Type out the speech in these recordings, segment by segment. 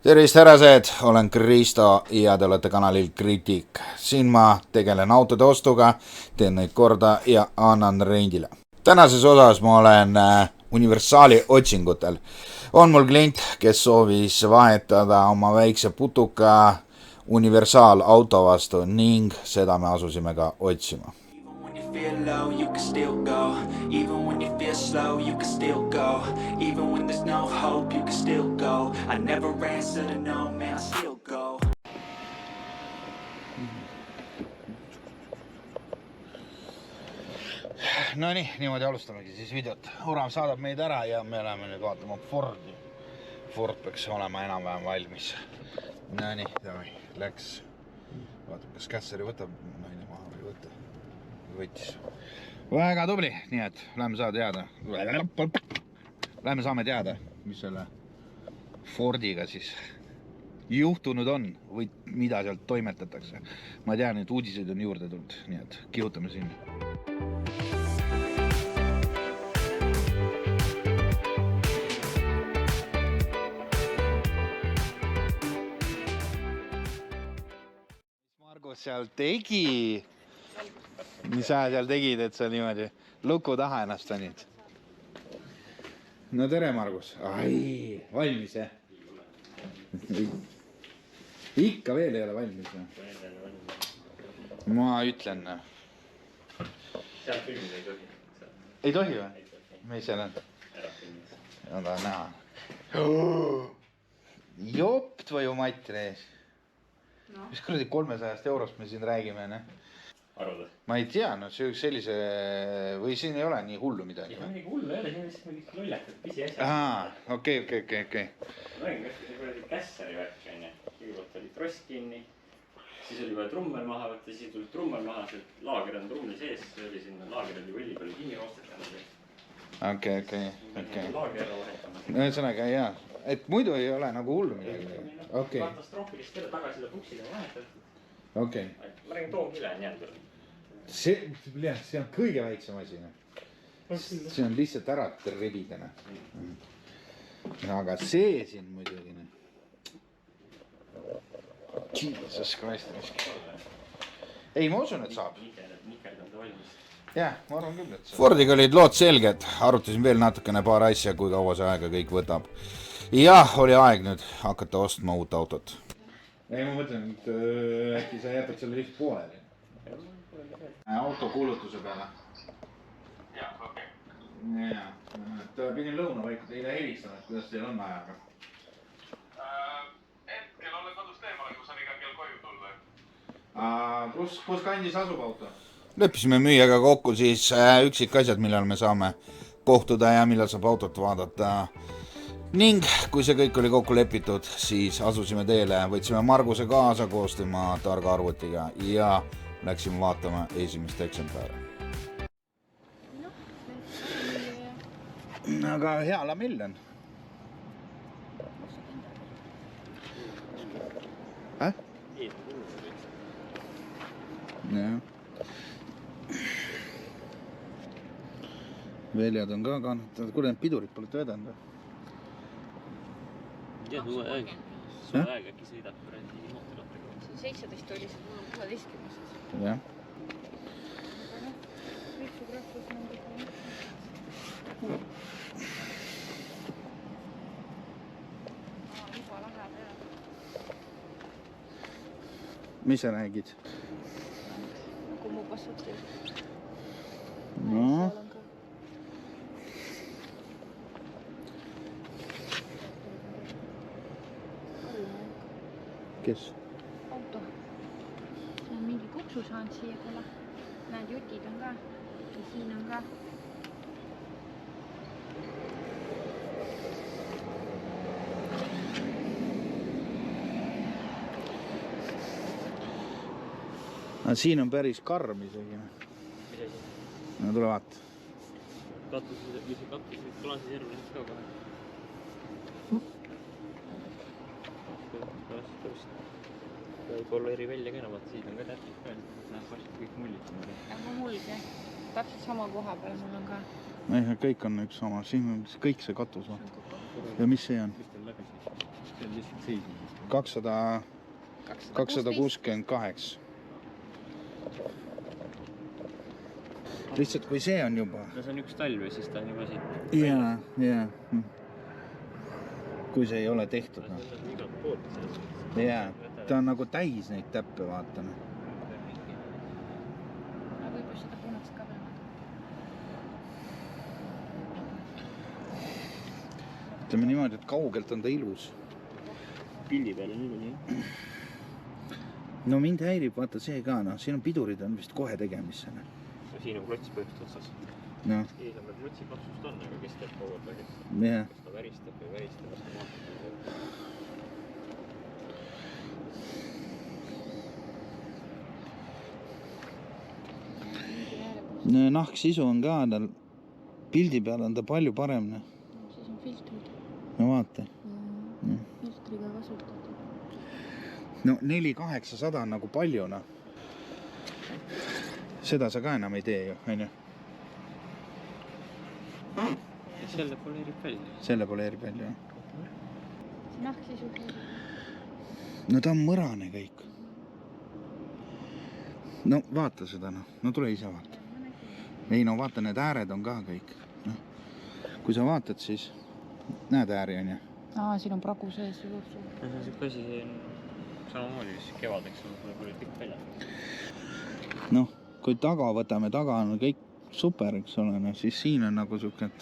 Tervist härrased, olen Kristo ja te olete kanalil Kritik. Siin ma tegelen autode ostuga, teen neid korda ja annan rendile. Tänases osas ma olen universaali otsingutel. On mul klient, kes soovis vahetada oma väikse putuka universaalauto vastu ning seda me asusime ka otsima. Feel low, you can still go. Even when you feel slow, you can still go. Even when there's no hope, you can still go. I never answer to no, man, I still go. Nonii, niimoodi alustamegi siis videot. Urav saadab meid ära ja me oleme nüüd vaatama Fordi. Ford peaks olema enam-vähem valmis. Nonii, läks. Vaatab, kas kässari võtab naine maha või võtta. Võttis. Väga tubli, nii et lähme saame teada, mis selle Fordiga siis juhtunud on või mida sealt toimetatakse. Ma tean, et uudiseid on juurde tulnud, nii et kihutame siin. Mis Margus seal tegi? Mis sa seal tegid, et sa niimoodi luku taha ennast panid? No tere, Margus. Ai, valmis, jah? Ikka veel ei ole valmis, jah? Ma ütlen. Seal filmid ei tohi. Ei tohi või? Mis seal on? Ma tahan näha. Jopp, tvoju matrees. Mis kuradi 300 eurost me siin räägime, ne? Arvada? Ma ei tea, no sellise, või siin ei ole nii hullu midagi. Siin on midagi hullu ei ole, siin on lihtsalt mingid lollakad pisi asjad. Okei. Ma räägin, kas see kuradi kässari värk on ja kõigepealt oli tross kinni, siis oli vaja trummel maha võtta, siis tuli trummel maha, see laager on trumli sees, see oli sinna laager oli võlli peal kinni roostetanud. Okei. Laager ära vahetama. No ühesõnaga, jaa, et muidu ei ole nagu hullu midagi. Okei. Katastroofilist kelle tagasi seda puksile vahetatud. Okei. Ma räägin, toomkile on jäänud. See on kõige väiksem asi. See on lihtsalt ära rebidena. Aga see siin muidugi. Jesus Christ. Ei, ma usun, et saab. Nikerd on ta valmis. Jah, ma arvan küll, et saab. Fordiga olid lood selged. Arutasin veel natukene paar asja, kui kaua see aega kõik võtab. Jah, oli aeg nüüd hakata ostma uut autot. Ei, ma mõtlen, et äkki sa jätad selle lihtsalt pooleli. Auto kuulutuse peale. Jaa, okei. Jaa, et pidin lõuna vaikud eile helistama, et kuidas teil on ajaga. Hetkel olen kodust eemale, kui saan iga kell koju tulla. Kus kandis asub auto? Leppisime müüjaga kokku siis üksikasjad, millal me saame kohtuda ja millal saab autot vaadata. Ning kui see kõik oli kokku lepitud, siis asusime teele, võtsime Marguse kaasa koos tema targa arvutiga ja läksime vaatama esimest eksemplari. Aga hea lamell on. Jah. Väljad on ka kannatanud. Kuule, need pidurid polete vedanud või? Tead, suve aeg äkki sõidab kuradi mootorrattaga. 17 oli see, mul on 16. Jah. Juba läheb jah. Mis sa räägid? Nagu mu kasvatajad. No. Kes? Auto. See on mingi kuksu saanud siia kohe. Näed, jutid on ka. Ja siin on ka. Siin on päris karm isegi. Mis asi? No tule vaata. Katus, klaasi servelis ka kohe. Võib-olla eri välja ka enam, vaata siin on ka täpselt ka. Näeb varsti kõik mullid. Aga mulge. Täpselt sama koha peal mul on ka. Kõik on üks sama, siin on kõik see katus. Ja mis see on? see on lihtsalt seismisest. 268. Lihtsalt kui see on juba... No see on üks talv ja siis ta on juba siit. Jaa. Kui see ei ole tehtud. No. See on igat poolt. Jaa, ta on nagu täis neid täppe, vaatame. Aga võib-olla seda punast ka veel vaadata. Ütleme niimoodi, et kaugelt on ta ilus. Pildi peal on ilus, jah? No mind häirib, vaata see ka, no siin on pidurid on vist kohe tegemisse. No siin on klots põhjust otsas. No. Ees on veel klotsi katsust on, aga kes teeb kogu aeg. Jah. Kas ta väristab või väristab, kas ta vaatab. Nahk sisu on ka, tal pildi peal on ta palju parem. Siis on filtrid. No vaata. Filtriga kasutatud. No 4800 on nagu palju, no. Seda sa ka enam ei tee ju, on ju? Ja selle poleerib välja. Selle poleerib välja, jah. See nahk sisu. No ta on mõrane kõik. No vaata seda, no. No tule ise vaata. Ei, no vaata, need ääred on ka kõik. No. Kui sa vaatad, siis näed ääri, on ju? Siin on pragu sees ju lõpsu. See on siuke asi samamoodi, mis kevadeks on võib-olla kõik välja. Noh, kui taga võtame, taga on kõik super, eks ole, no siis siin on nagu siuke, et...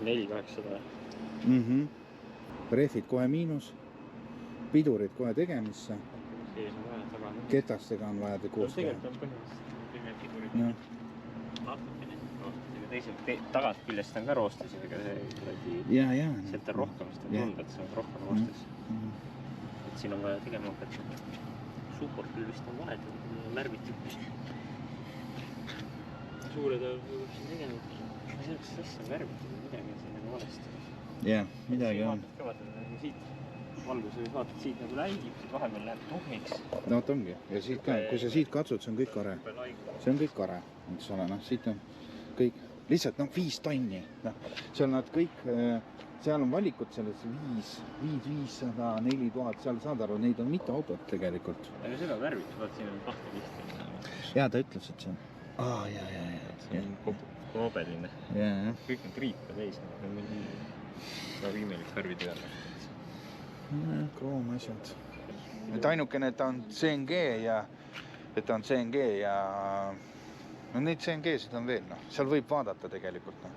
4800. Rehvid kohe miinus, pidurid kohe tegemisse, Sees on vaja taga. ketastega on vaja koos teha. Tegelikult on põhimõtteliselt kõige pidurid. No. Natukene roostasega. Teiselt tagant küljest on ka roostasega, see kuidagi... Ja. Sealt on rohkem, sest on tunda, et see on rohkem roostas. Et siin on vaja tegema hakata. Support küll vist on vahetud, värvitud. Suured on siin tegema. Ma ei tea, kas asja on värvitud või midagi on siin nagu valesti. Jah, midagi on. Vaatad nagu siit valguses, vaatad siit nagu läigib, siis vahepeal läheb tuhmiks. No ta ongi. Ja siit ka, kui sa siit katsud, see on kõik kare. See on kõik kare, eks ole, noh, siit on kõik, lihtsalt, noh, 5 tonni. Noh, seal nad kõik, seal on valikud selles 500, 4000, seal saad aru, neid on mitu autot tegelikult. Aga seda värvitud, vaat siin on 2 lihti. Jaa, ta ütles, et see on. Jaa. See on kobeline. Jaa. Kõik on kriipe täis. Väga imelik värvitöö on. Kroom asjad. Et ainukene, et ta on CNG ja no neid CNG-sid on veel, noh. Seal võib vaadata tegelikult, noh.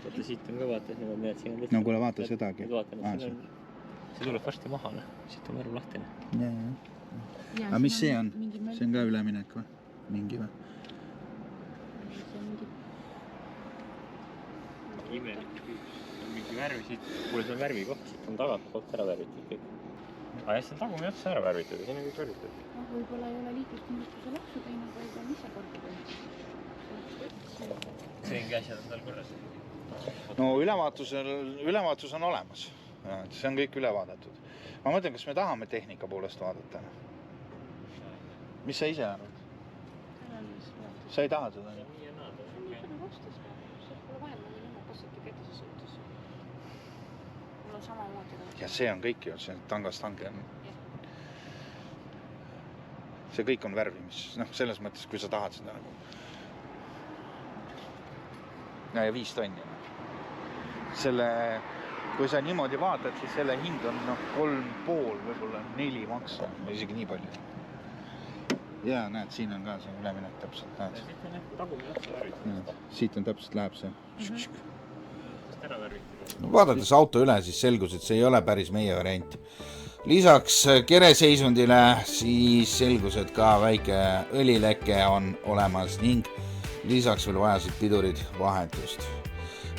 Vaata, siit on ka vaata, siin on need, siin on... No kuule, vaata sedagi. See tuleb varsti maha, noh. Siit on värv lahtine. Jaa. Aga mis see on? See on ka üleminek või? Mingi või? Imelik kõik. Mingi värvi siit. Kuule, see on värvikoht. Siit on tagant poolt ära värvitud kõik. Aga see on tagumi otsa ära värvitud ja siin on kõik värvitud. Võib-olla ei ole liikluskindlustuse laksu teinud, vaid on ise korda teinud. See on käsjad on tal korras. No ülevaatus on olemas. See on kõik üle vaadatud. Ma mõtlen, kas me tahame tehnika poolest vaadata. Mis sa ise arvad? Sa ei taha seda? Ja see on kõik ju, see tangastange on. See kõik on värvimis, noh, selles mõttes, kui sa tahad seda nagu. Ja 5 tonni. Selle, kui sa niimoodi vaatad, siis selle hind on 3,5, võib-olla 4 maksa, isegi nii palju. Ja näed, siin on ka see üleminek täpselt, näed. Siit on tagumi otsa värvitud. Siit on täpselt läheb see. Ära värvitud. Vaadates auto üle, siis selgus, et see ei ole päris meie variant. Lisaks kereseisundile siis selgus, et ka väike õlileke on olemas ning lisaks veel vajasid pidurid vahetust.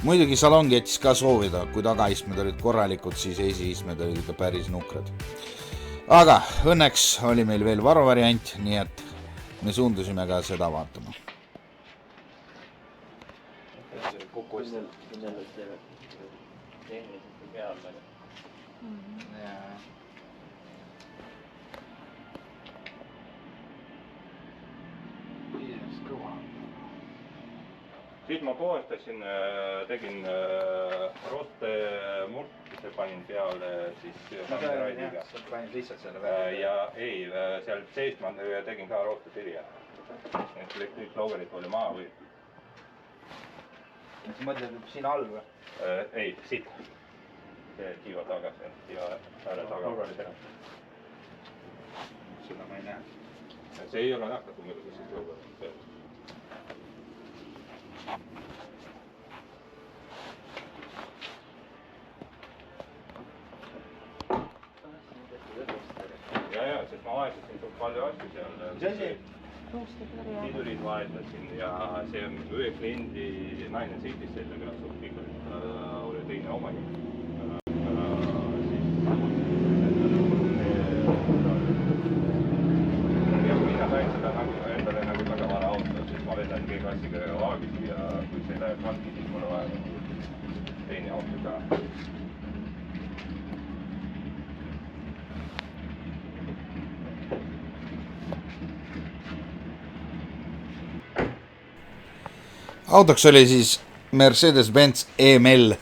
Muidugi salong jättis ka soovida, kui tagaistmed olid korralikud, siis esiistmed olid ikka päris nukrad. Aga õnneks oli meil veel varuvariant, nii et me suundusime ka seda vaatama. Kokkuvõtteliselt tehniliselt peal väga. Siis ma puhastasin, tegin roostemurkise, panin peale siis kanderaidiga. Sa panid lihtsalt selle välja? Ja ei, seal sees ma tegin ka roostetõrje. Kõik loogerid oli maha võetud. Sa mõtled siin all või? Ei, siit. See tiiva taga, see tiiva ääre taga. Seda ma ei näe. See ei ole nähtud, millega siis loogerid. Ja, sest ma vaetasin suht palju asju seal. Mis asi? Sidurid vaetasin ja see ühe kliendi naine sõitis sellega suht pikalt, oli teine omanik. Ja kui mina sain seda endale nagu väga vara auto, siis ma vedan kõige asjaga vaagis ja kui see läheb hanki, siis mul on vaja teine auto ka. Autoks oli siis Mercedes-Benz EML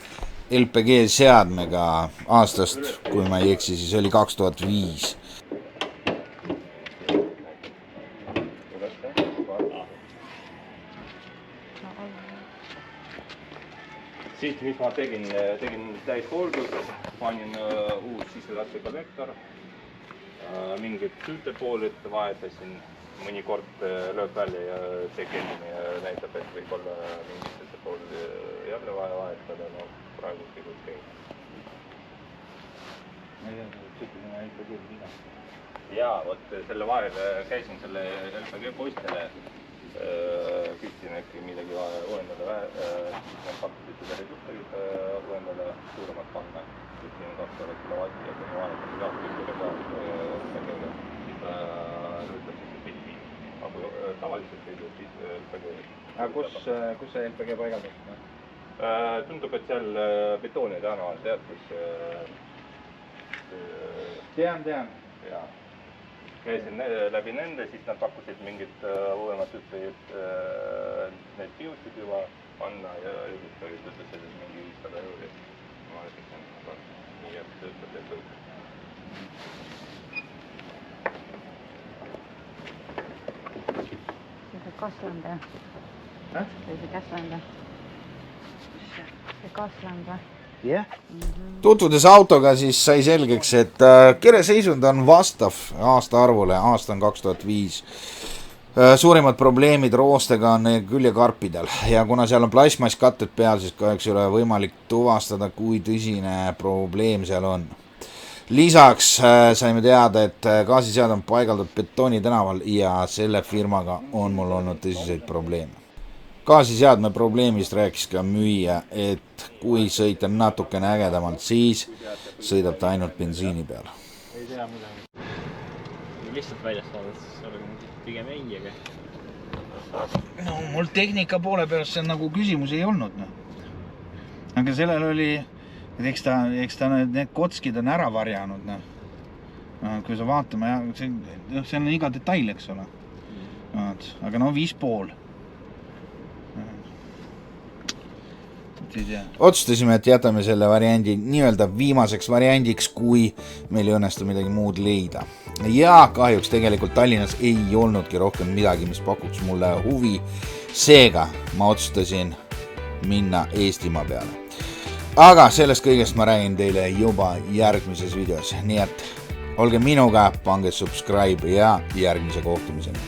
LPG seadmega aastast, kui ma ei eksi, siis oli 2005. Siit, mis ma tegin täishooldust, panin uus sisselatse kollektor, mingid süütepoolid vahetasin, mõnikord lööb välja ja see kelmine näitab, et võib-olla mingid süütepoolid jälle vaja vahetada, no praegu kõik käib. Ma ei tea, sa tsüklisime LPG viga. Jaa, vot selle vahel käisin selle LPG poistele, küsisin äkki midagi uuendada, nad pakkusid seda reduktorit uuendada, suuremat panna, küsisin 200 kilovatti ja kui vahetada jahvistele ka LPG-le, siis ta rüttab siis pilvi. Aga kui tavaliselt sõidub, siis LPG... Aga kus see LPG paigaldab? Tundub, et seal betooni tänaval teatud... Tean. Jaa. Käisin läbi nende, siis nad pakkusid mingit uuemat ütleid need piusid juba panna ja reduktorid ütlesid, et mingi 500 €. Ma ütlesin, et nii jääb töötab ja tõuseb. See kasvanda. Või see käsvanda? See kasvanda. Jah. Tutvudes autoga siis sai selgeks, et kereseisund on vastav aastaarvule, aasta on 2005. Suurimad probleemid roostega on küljekarpidel ja kuna seal on plasmasskatted peal, siis kahjuks ei ole võimalik tuvastada, kui tõsine probleem seal on. Lisaks saime teada, et gaasiseade on paigaldatud Betooni tänaval ja selle firmaga on mul olnud tõsiseid probleeme. Gaasiseadme probleemist rääkis ka müüja, et kui sõita natukene ägedamalt, siis sõidab ta ainult bensiini peal. Ei tea midagi. Kui lihtsalt väljast vaadata, siis oleks pigem ei, aga... No mul tehnika poole pealt see nagu küsimusi ei olnud. Aga sellel oli, et eks ta need kotskid on ära varjanud. Kui sa vaatame, see on iga detail, eks ole. Aga no 5,5. Otsustasime, et jätame selle variandi nii-öelda viimaseks variandiks, kui meil ei õnnestu midagi muud leida. Ja kahjuks tegelikult Tallinnas ei olnudki rohkem midagi, mis pakuks mulle huvi. Seega ma otsustasin minna Eestimaa peale. Aga sellest kõigest ma räägin teile juba järgmises videos. Nii et olge minuga, pange subscribe ja järgmise kohtumiseni.